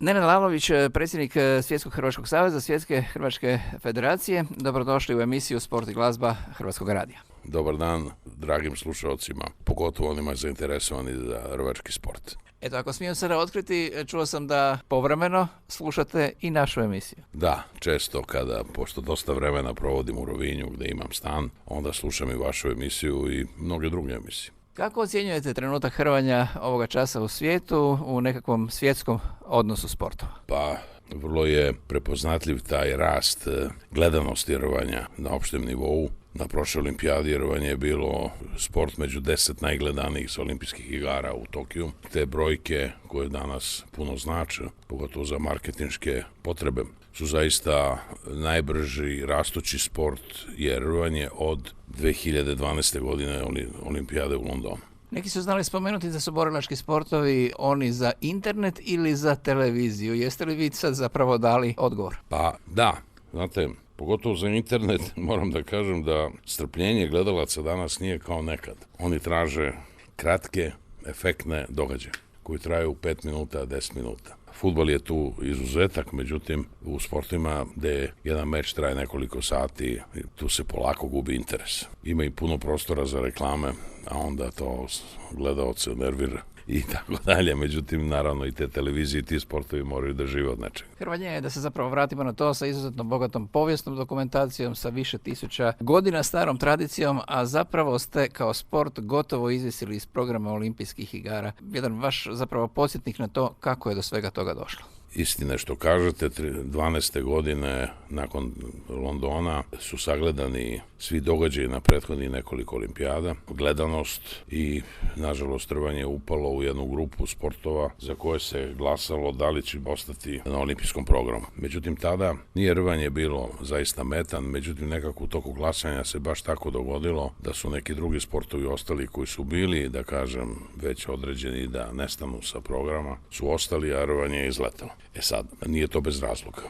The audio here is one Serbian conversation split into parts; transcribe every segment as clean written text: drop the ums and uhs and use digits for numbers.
Nenad Lalović, predsjednik Svjetskog hrvačkog saveza, Svjetske hrvačke federacije. Dobrodošli u emisiju Sport i glazba Hrvatskog radija. Dobar dan dragim slušalcima, pogotovo onima zainteresovani za hrvački sport. Eto, ako smijem sada otkriti, čuo sam da povremeno slušate i našu emisiju. Da, često kada, pošto dosta vremena provodim u Rovinju gdje imam stan, onda slušam i vašu emisiju i mnoge druge emisije. Kako ocjenjujete trenutak hrvanja ovoga časa u svijetu u nekakvom svjetskom odnosu sportova? Pa, vrlo je prepoznatljiv taj rast gledanosti hrvanja na opštem nivou. Na prošloj olimpijadi hrvanje je bilo sport među 10 najgledanijih s olimpijskih igara u Tokiju. Te brojke koje danas puno znače, pogotovo za marketinške potrebe, su zaista najbrži rastući sport je hrvanje od 2012. godine olimpijade u Londonu. Neki su znali spomenuti da su borilački sportovi oni za internet ili za televiziju. Jeste li vi sad zapravo dali odgovor? Pa da, znate, pogotovo za internet moram da kažem da strpljenje gledalaca danas nije kao nekad. Oni traže kratke, efektne događaje koji traju 5 minuta, 10 minuta. Fudbal je tu izuzetak, međutim u sportima gdje jedan meč traje nekoliko sati, tu se polako gubi interes. Ima i puno prostora za reklame, a onda to gledaoce nervira i tako dalje. Međutim, naravno i te televizije i ti sportovi moraju da žive od nečega. Hrvanje je, da se zapravo vratimo na to, sa izuzetno bogatom povijesnom dokumentacijom, sa više tisuća godina starom tradicijom, a zapravo ste kao sport gotovo izvisili iz programa olimpijskih igara. Jedan vaš zapravo podsjetnik na to kako je do svega toga došlo. Istine što kažete, 12. godine nakon Londona su sagledani svi događaji na prethodnih nekoliko olimpijada. Gledanost i, nažalost, rvanje je upalo u jednu grupu sportova za koje se glasalo da li će ostati na olimpijskom programu. Međutim, tada nije rvanje bilo zaista metan, međutim, nekako u toku glasanja se baš tako dogodilo da su neki drugi sportovi ostali koji su bili, da kažem, već određeni da nestanu sa programa, su ostali, a rvanje je izletalo. Sad, nije to bez razloga.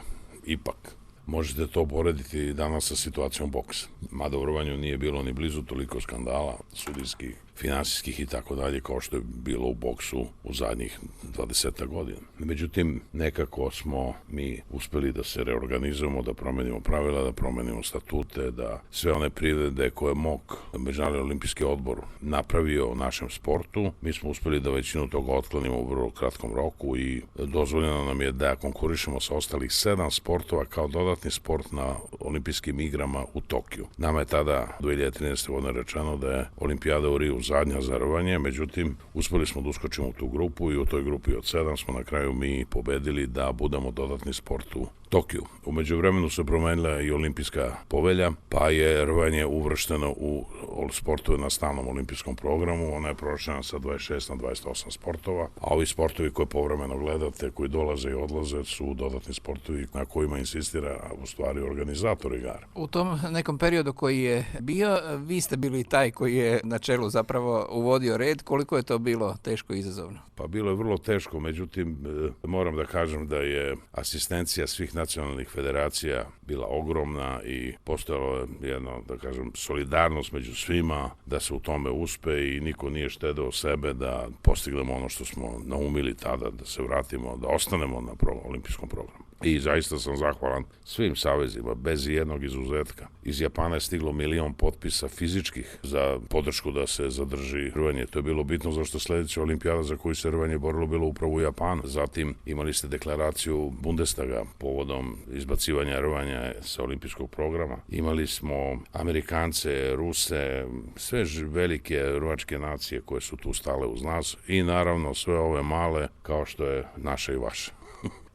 Ipak, možete to porediti danas sa situacijom boksa. Mada u rvanju nije bilo ni blizu toliko skandala, sudijskih, finansijskih i tako dalje, kao što je bilo u boksu u zadnjih 20 godina. Međutim, nekako smo mi uspeli da se reorganizujemo, da promenimo pravila, da promenimo statute, da sve one privrede koje je Međunarodni olimpijski odbor napravio u našem sportu, mi smo uspeli da većinu toga otklonimo u vrlo kratkom roku i dozvoljeno nam je da konkurišemo sa ostalih 7 sportova kao dodatni sport na olimpijskim igrama u Tokiju. Nama je tada 2013. godine rečeno da je olimpijada u Riju zadnja za rvanje, međutim, uspeli smo da uskočimo u tu grupu i u toj grupi od 7 smo na kraju mi pobedili da budemo dodatni sport u Tokiju. U međuvremenu se promenila i olimpijska povelja, pa je rvanje uvršteno u sportove na stalnom olimpijskom programu. Ona je prošljena sa 26 na 28 sportova, a ovi sportovi koje povremeno gledate, koji dolaze i odlaze, su dodatni sportovi na kojima insistira u stvari organizator igara. U tom nekom periodu koji je bio, vi ste bili taj koji je na čelu zapravo uvodio red. Koliko je to bilo teško i izazovno? Pa bilo je vrlo teško, međutim, moram da kažem da je asistencija svih nacionalnih federacija bila ogromna i postojalo je jedno, da kažem, solidarnost među svima da se u tome uspe i niko nije štedeo sebe da postignemo ono što smo naumili tada, da se vratimo, da ostanemo na olimpijskom programu. I zaista sam zahvalan svim savezima, bez jednog izuzetka. Iz Japana je stiglo 1 milion potpisa fizičkih za podršku da se zadrži rvanje. To je bilo bitno zašto sljedeća olimpijada za koju se rvanje borilo bilo upravo u Japanu. Zatim imali ste deklaraciju Bundestaga povodom izbacivanja rvanja sa olimpijskog programa. Imali smo Amerikance, Ruse, sve velike rvačke nacije koje su tu stale uz nas i naravno sve ove male kao što je naša i vaša.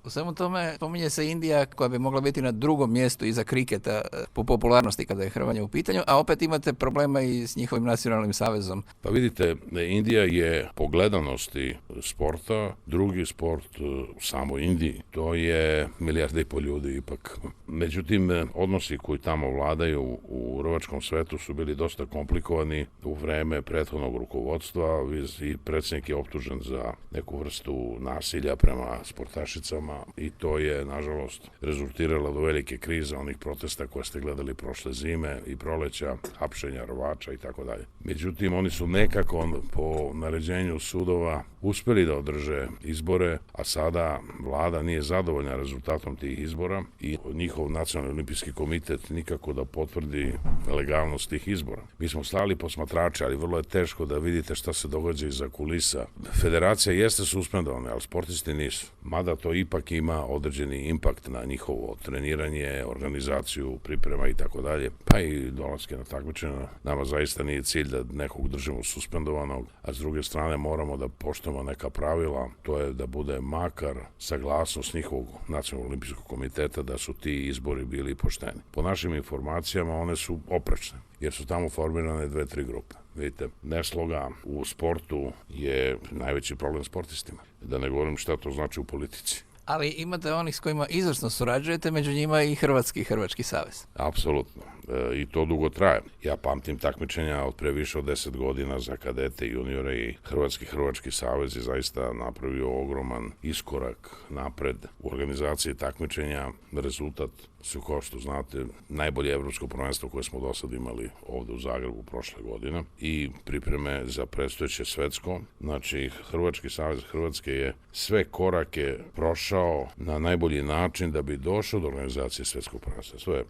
U svemu tome spominje se Indija koja bi mogla biti na drugom mjestu iza kriketa po popularnosti kada je hrvanje u pitanju, a opet imate problema i s njihovim nacionalnim savezom. Pa vidite, Indija je po gledanosti sporta drugi sport u samoj Indiji. To je 1,5 milijarde ljudi ipak. Međutim, odnosi koji tamo vladaju u rvačkom svetu su bili dosta komplikovani u vreme prethodnog rukovodstva i predsjednik je optužen za neku vrstu nasilja prema sportašicama sportovima i to je, nažalost, rezultiralo do velike krize onih protesta koje ste gledali prošle zime i proleća, hapšenja rovača i tako dalje. Međutim, oni su nekako po naređenju sudova uspeli da održe izbore, a sada vlada nije zadovoljna rezultatom tih izbora i njihov nacionalni olimpijski komitet nikako da potvrdi legalnost tih izbora. Mi smo slali posmatrače, ali vrlo je teško da vidite šta se događa iza kulisa. Federacija jeste suspendovana, ali sportisti nisu. Mada to ipak ima određeni impakt na njihovo treniranje, organizaciju, priprema i tako dalje, pa i dolaske na takmičenja. Nama zaista nije cilj da nekog držimo suspendovanog, a s druge strane moramo da poštujemo neka pravila, to je da bude makar saglasnost njihovog nacionalnog olimpijskog komiteta da su ti izbori bili pošteni. Po našim informacijama one su oprečne, jer su tamo formirane 2-3 grupe. Vidite, nesloga u sportu je najveći problem sportistima. Da ne govorim šta to znači u politici. Ali imate onih s kojima izvrsno surađujete, među njima i Hrvatski savez. Apsolutno. I to dugo traje. Ja pamtim takmičenja od pre više od 10 godina za kadete, juniore i Hrvatski savez je zaista napravio ogroman iskorak napred u organizaciji takmičenja. Rezultat su, kao što znate, najbolje evropsko prvenstvo koje smo do sad imali ovde u Zagrebu prošle godine i pripreme za predstojeće svetsko. Znači, Hrvatski savez Hrvatske je sve korake prošao na najbolji način da bi došao do organizacije svetskog prvenstva. To je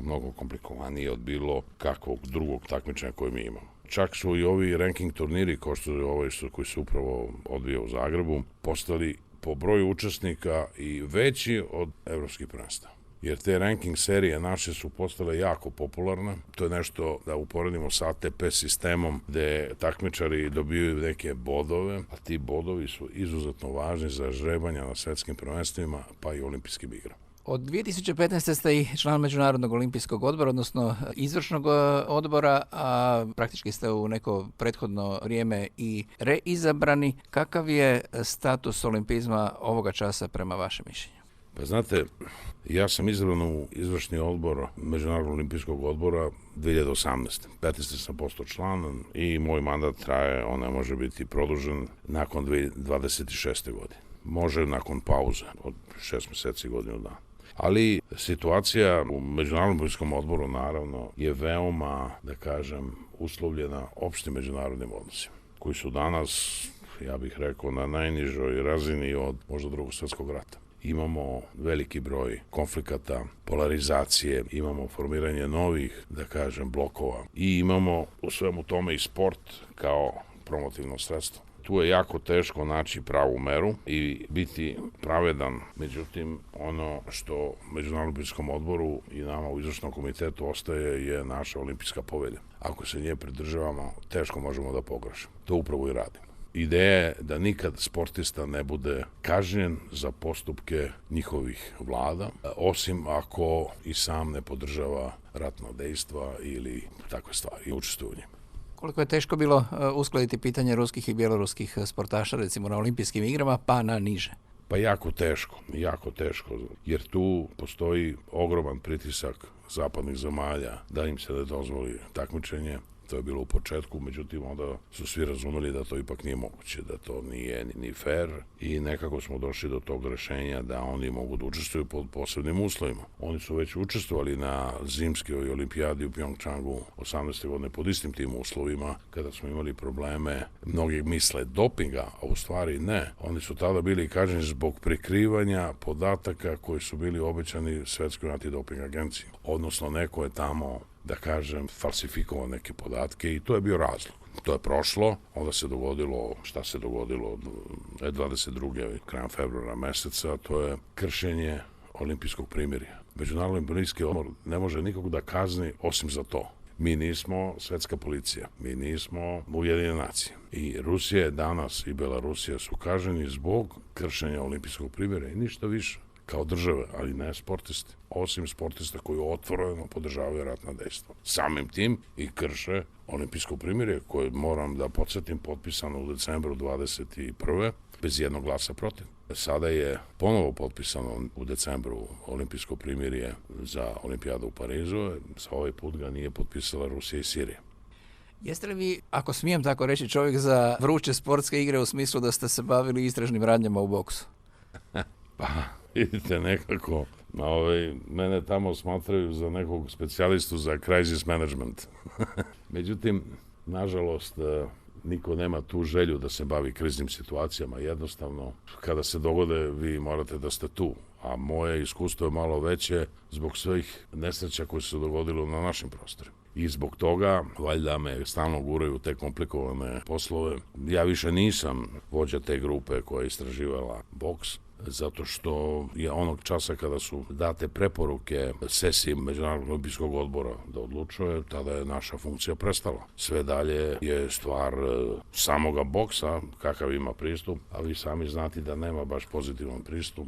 mnogo komplikovanije od bilo kakvog drugog takmičenja koje mi imamo. Čak su i ovi ranking turniri, kao što je ovaj koji se upravo odvija u Zagrebu, postali po broju učesnika i veći od evropskih prvenstava. Jer te ranking serije naše su postale jako popularne. To je nešto da uporedimo sa ATP sistemom gde takmičari dobijaju neke bodove, a ti bodovi su izuzetno važni za žrebanja na svetskim prvenstvima pa i olimpijskim igrama. Od 2015. ste i član Međunarodnog olimpijskog odbora, odnosno izvršnog odbora, a praktički ste u neko prethodno vrijeme i reizabrani. Kakav je status olimpizma ovoga časa prema vašem mišljenju? Pa znate, ja sam izabran u izvršni odbor Međunarodnog olimpijskog odbora 2018. 15. sam postao član i moj mandat traje, on ne može biti produžen nakon 2026. godine. Može nakon pauze od 6 meseci, godinu dana. Ali situacija u Međunarodnom olimpijskom odboru naravno je veoma, da kažem, uslovljena opštim međunarodnim odnosima, koji su danas, ja bih rekao, na najnižoj razini od možda Drugog svjetskog rata. Imamo veliki broj konflikata, polarizacije, imamo formiranje novih, da kažem, blokova i imamo u svemu tome i sport kao promotivno sredstvo. Tu je jako teško naći pravu meru i biti pravedan. Međutim, ono što Međunarodnom olimpijskom odboru i nama u izvršnom komitetu ostaje je naša olimpijska povelja. Ako se nje pridržavamo, teško možemo da pogrešimo. To upravo i radimo. Ideja je da nikad sportista ne bude kažnjen za postupke njihovih vlada, osim ako i sam ne podržava ratna dejstva ili takve stvari i učestvuje u njima. Koliko je teško bilo uskladiti pitanje ruskih i bjeloruskih sportaša, recimo na olimpijskim igrama, pa na niže? Pa jako teško, jer tu postoji ogroman pritisak zapadnih zemalja da im se ne dozvoli takmičenje. To je bilo u početku, međutim onda su svi razumeli da to ipak nije moguće, da to nije ni fair i nekako smo došli do tog rešenja da oni mogu da učestvuju pod posebnim uslovima. Oni su već učestvovali na zimskoj olimpijadi u Pjongčangu 18. godine pod istim tim uslovima kada smo imali probleme. Mnogi misle dopinga, a u stvari ne. Oni su tada bili kažnjeni zbog prikrivanja podataka koji su bili obećani Svetskoj antidoping agenciji. Odnosno neko je tamo, da kažem, falsifikovao neke podatke i to je bio razlog. To je prošlo, onda se dogodilo, šta se dogodilo 22. krajem februara meseca, to je kršenje olimpijskog primirja. Međunarodni olimpijski odbor ne može nikog da kazni osim za to. Mi nismo svetska policija, mi nismo Ujedinjene nacije. I Rusija danas i Belorusija su kažnjeni zbog kršenja olimpijskog primirja i ništa više. Kao države, ali ne sportisti. Osim sportista koji otvoreno podržavaju ratna dejstva. Samim tim i krše olimpijsko primirje koje, moram da podsjetim, potpisano u decembru 21. bez jednog glasa protiv. Sada je ponovo potpisano u decembru olimpijsko primirje za olimpijadu u Parizu. Za ovaj put ga nije potpisala Rusija i Sirija. Jeste li vi, ako smijem tako reći, čovjek za vruće sportske igre u smislu da ste se bavili istražnim radnjama u boksu? Pa, Vidite, nekako, mene tamo smatraju za nekog specijalistu za crisis management. Međutim, nažalost, niko nema tu želju da se bavi kriznim situacijama. Jednostavno, kada se dogode, vi morate da ste tu. A moje iskustvo je malo veće zbog svih nesreća koje se dogodilo na našim prostorima. I zbog toga, valjda me stalno guraju te komplikovane poslove. Ja više nisam vođa te grupe koja je istraživala boks, zato što je onog časa kada su date preporuke sesiji Međunarodnog olimpijskog odbora da odlučuje, tada je naša funkcija prestala. Sve dalje je stvar samoga boksa, kakav ima pristup, a vi sami znate da nema baš pozitivan pristup,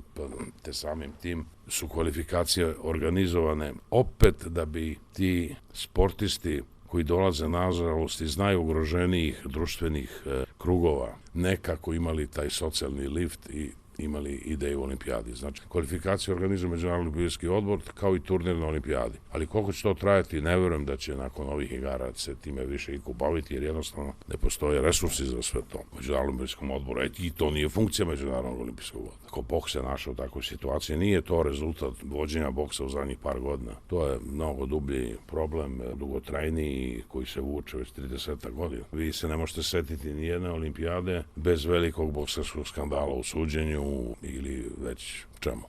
te samim tim su kvalifikacije organizovane opet da bi ti sportisti koji dolaze nažalost iz najugroženijih društvenih krugova nekako imali taj socijalni lift i imali ideju o olimpijadi. Znači, kvalifikacije organizuje Međunarodni olimpijski odbor kao i turnir na olimpijadi. Ali koliko će to trajati, ne verujem da će nakon ovih igara se time više iko baviti, jer jednostavno ne postoje resursi za sve to. Međunarodnom olimpijskom odboru, i to nije funkcija Međunarodnog olimpijskog odbora. Ako boks se našao u takvoj situaciji, nije to rezultat vođenja boksa u zadnjih par godina. To je mnogo dublji problem, dugotrajniji, koji se vuče već 30 godina. Vi se ne možete setiti nijedne olimpijade bez velikog bokserskog skandala u suđenju ili već čemu.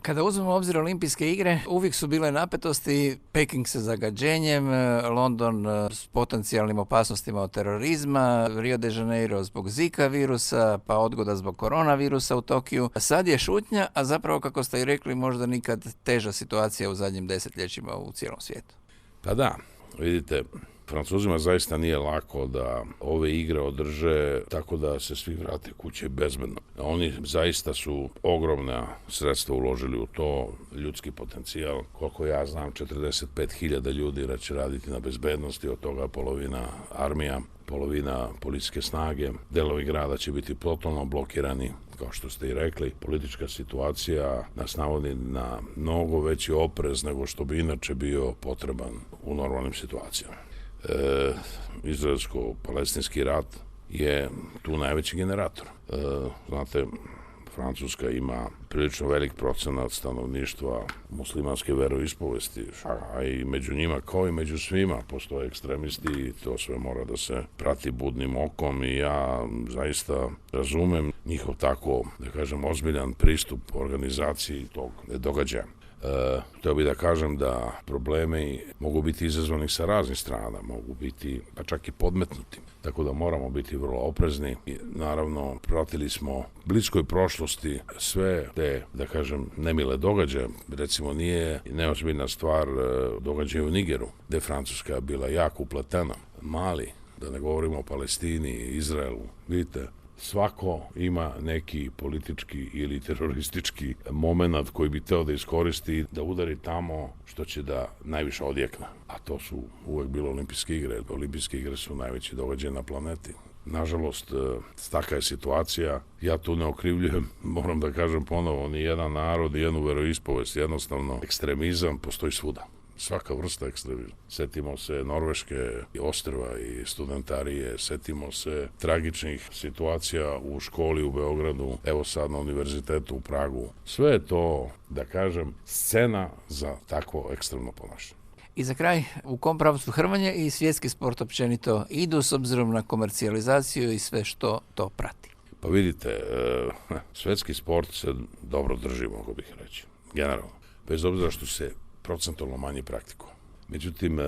Kada uzmemo u obzir olimpijske igre, uvijek su bile napetosti, Peking sa zagađenjem, London s potencijalnim opasnostima od terorizma, Rio de Janeiro zbog Zika virusa, pa odgoda zbog koronavirusa u Tokiju. Sad je šutnja, a zapravo, kako ste i rekli, možda nikad teža situacija u zadnjim desetljećima u cijelom svijetu. Pa da, vidite, Francuzima zaista nije lako da ove igre održe tako da se svi vrate kuće bezbedno. Oni zaista su ogromna sredstva uložili u to, ljudski potencijal. Koliko ja znam, 45.000 ljudi će raditi na bezbednosti, od toga polovina armija, polovina policijske snage. Delovi grada će biti totalno blokirani, kao što ste i rekli. Politička situacija nas navodi na mnogo veći oprez nego što bi inače bio potreban u normalnim situacijama. Izraelsko-palestinski rat je tu najveći generator. Znate, Francuska ima prilično velik procenat stanovništva muslimanske veroispovesti, a i među njima, kao i među svima, postoje ekstremisti i to sve mora da se prati budnim okom i ja zaista razumem njihov tako, da kažem, ozbiljan pristup organizaciji tog događaja. Htio bih da kažem da problemi mogu biti izazvani sa raznih strana, mogu biti pa čak i podmetnuti, tako da moramo biti vrlo oprezni i naravno pratili smo u bliskoj prošlosti sve te, da kažem, nemile događaje. Recimo, nije neozbiljna stvar događaje u Nigeru, gde je Francuska bila jako upletena. Mali, da ne govorimo o Palestini, Izraelu, vidite, svako ima neki politički ili teroristički moment koji bi teo da iskoristi, da udari tamo što će da najviše odjekne. A to su uvek bile olimpijske igre. Olimpijske igre su najveći događaj na planeti. Nažalost, taka je situacija. Ja tu ne okrivljujem, moram da kažem ponovo, ni jedan narod, ni jednu veroispovest. Jednostavno, ekstremizam postoji svuda. Svaka vrsta ekstremizma. Setimo se Norveške ostrva i studentarije, setimo se tragičnih situacija u školi u Beogradu, evo sad na univerzitetu u Pragu. Sve je to, da kažem, scena za takvo ekstremno ponašanje. I za kraj, u kom pravcu hrvanje i svjetski sport općenito idu s obzirom na komercijalizaciju i sve što to prati? Pa vidite, svjetski sport se dobro drži, mogu bih reći, generalno. Bez obzira što se procentualno manje praktiko. Međutim,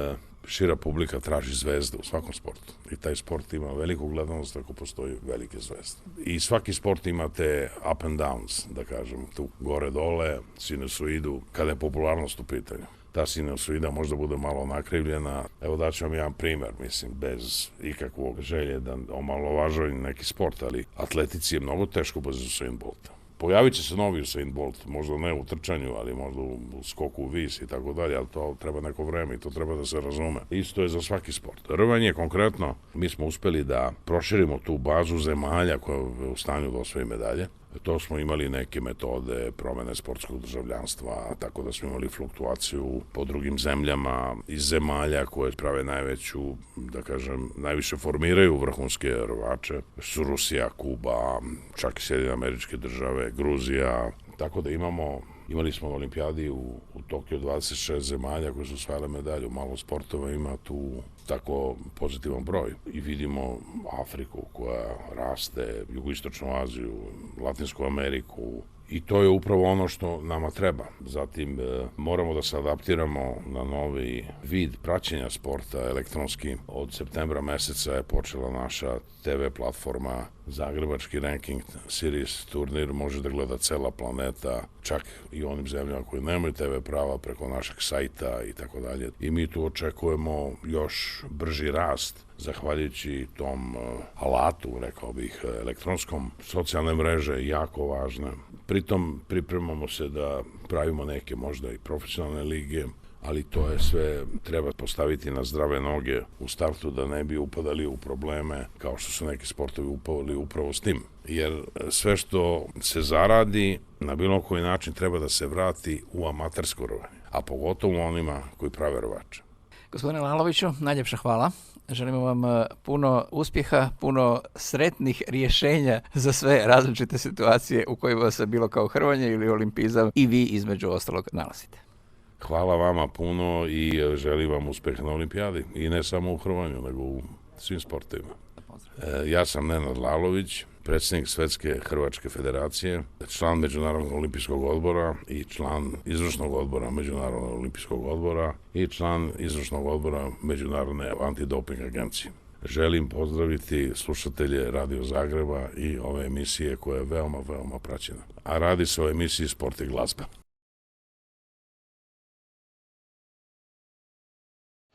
šira publika traži zvezde u svakom sportu. I taj sport ima veliku gledanost ako postoji velike zvezde. I svaki sport ima te up and downs, da kažem, tu gore-dole, sinusoidu, kada je popularnost u pitanju. Ta sinusoida možda bude malo nakrivljena. Evo daću vam jedan primer, mislim, bez ikakvog želje da omalovažujem neki sport, ali atletici je mnogo teško bez Usain Bolta. Pojavit će se novi Usain Bolt, možda ne u trčanju, ali možda u skoku u vis i tako dalje, ali to treba neko vreme i to treba da se razume. Isto je za svaki sport. Rvanje konkretno, mi smo uspeli da proširimo tu bazu zemalja koja je u stanju da osvoji medalje. To smo imali neke metode promene sportskog državljanstva, tako da smo imali fluktuaciju po drugim zemljama iz zemalja koje prave najveću, da kažem, najviše formiraju vrhunske rvače. Su Rusija, Kuba, čak i Sjedinjene Američke Države, Gruzija, Tako da imali smo na olimpijadi u Tokiju 26 zemalja koje su osvajale medalju, malo sportova ima tu tako pozitivan broj. I vidimo Afriku koja raste, jugoistočnu Aziju, Latinsku Ameriku, i to je upravo ono što nama treba. Zatim moramo da se adaptiramo na novi vid praćenja sporta elektronski. Od septembra meseca je počela naša TV platforma Zagrebački ranking series turnir, može da gleda cela planeta, čak i onim zemljama koji nemaju TV prava preko našeg sajta i tako dalje. I mi tu očekujemo još brži rast zahvaljujući tom alatu, rekao bih, elektronskom. Socijalne mreže jako važne. Pritom pripremamo se da pravimo neke možda i profesionalne lige, ali to je sve, treba postaviti na zdrave noge u startu da ne bi upadali u probleme kao što su neki sportovi upali upravo s tim. Jer sve što se zaradi na bilo koji način treba da se vrati u amatersko rovanje, a pogotovo onima koji prave rovače. Gospodine Laloviću, najljepša hvala. Želimo vam puno uspjeha, puno sretnih rješenja za sve različite situacije u kojima se bilo kao hrvanje ili olimpizam i vi između ostalog nalazite. Hvala vama puno i želim vam uspjeh na olimpijadi. I ne samo u hrvanju, nego u svim sportovima. Ja sam Nenad Lalović, predsjednik Svetske hrvačke federacije, član Međunarodnog olimpijskog odbora i član izvršnog odbora Međunarodnog olimpijskog odbora i član izvršnog odbora Međunarodne antidoping agencije. Želim pozdraviti slušatelje Radio Zagreba i ove emisije koja je veoma, veoma praćena. A radi se o emisiji Sport i glazba.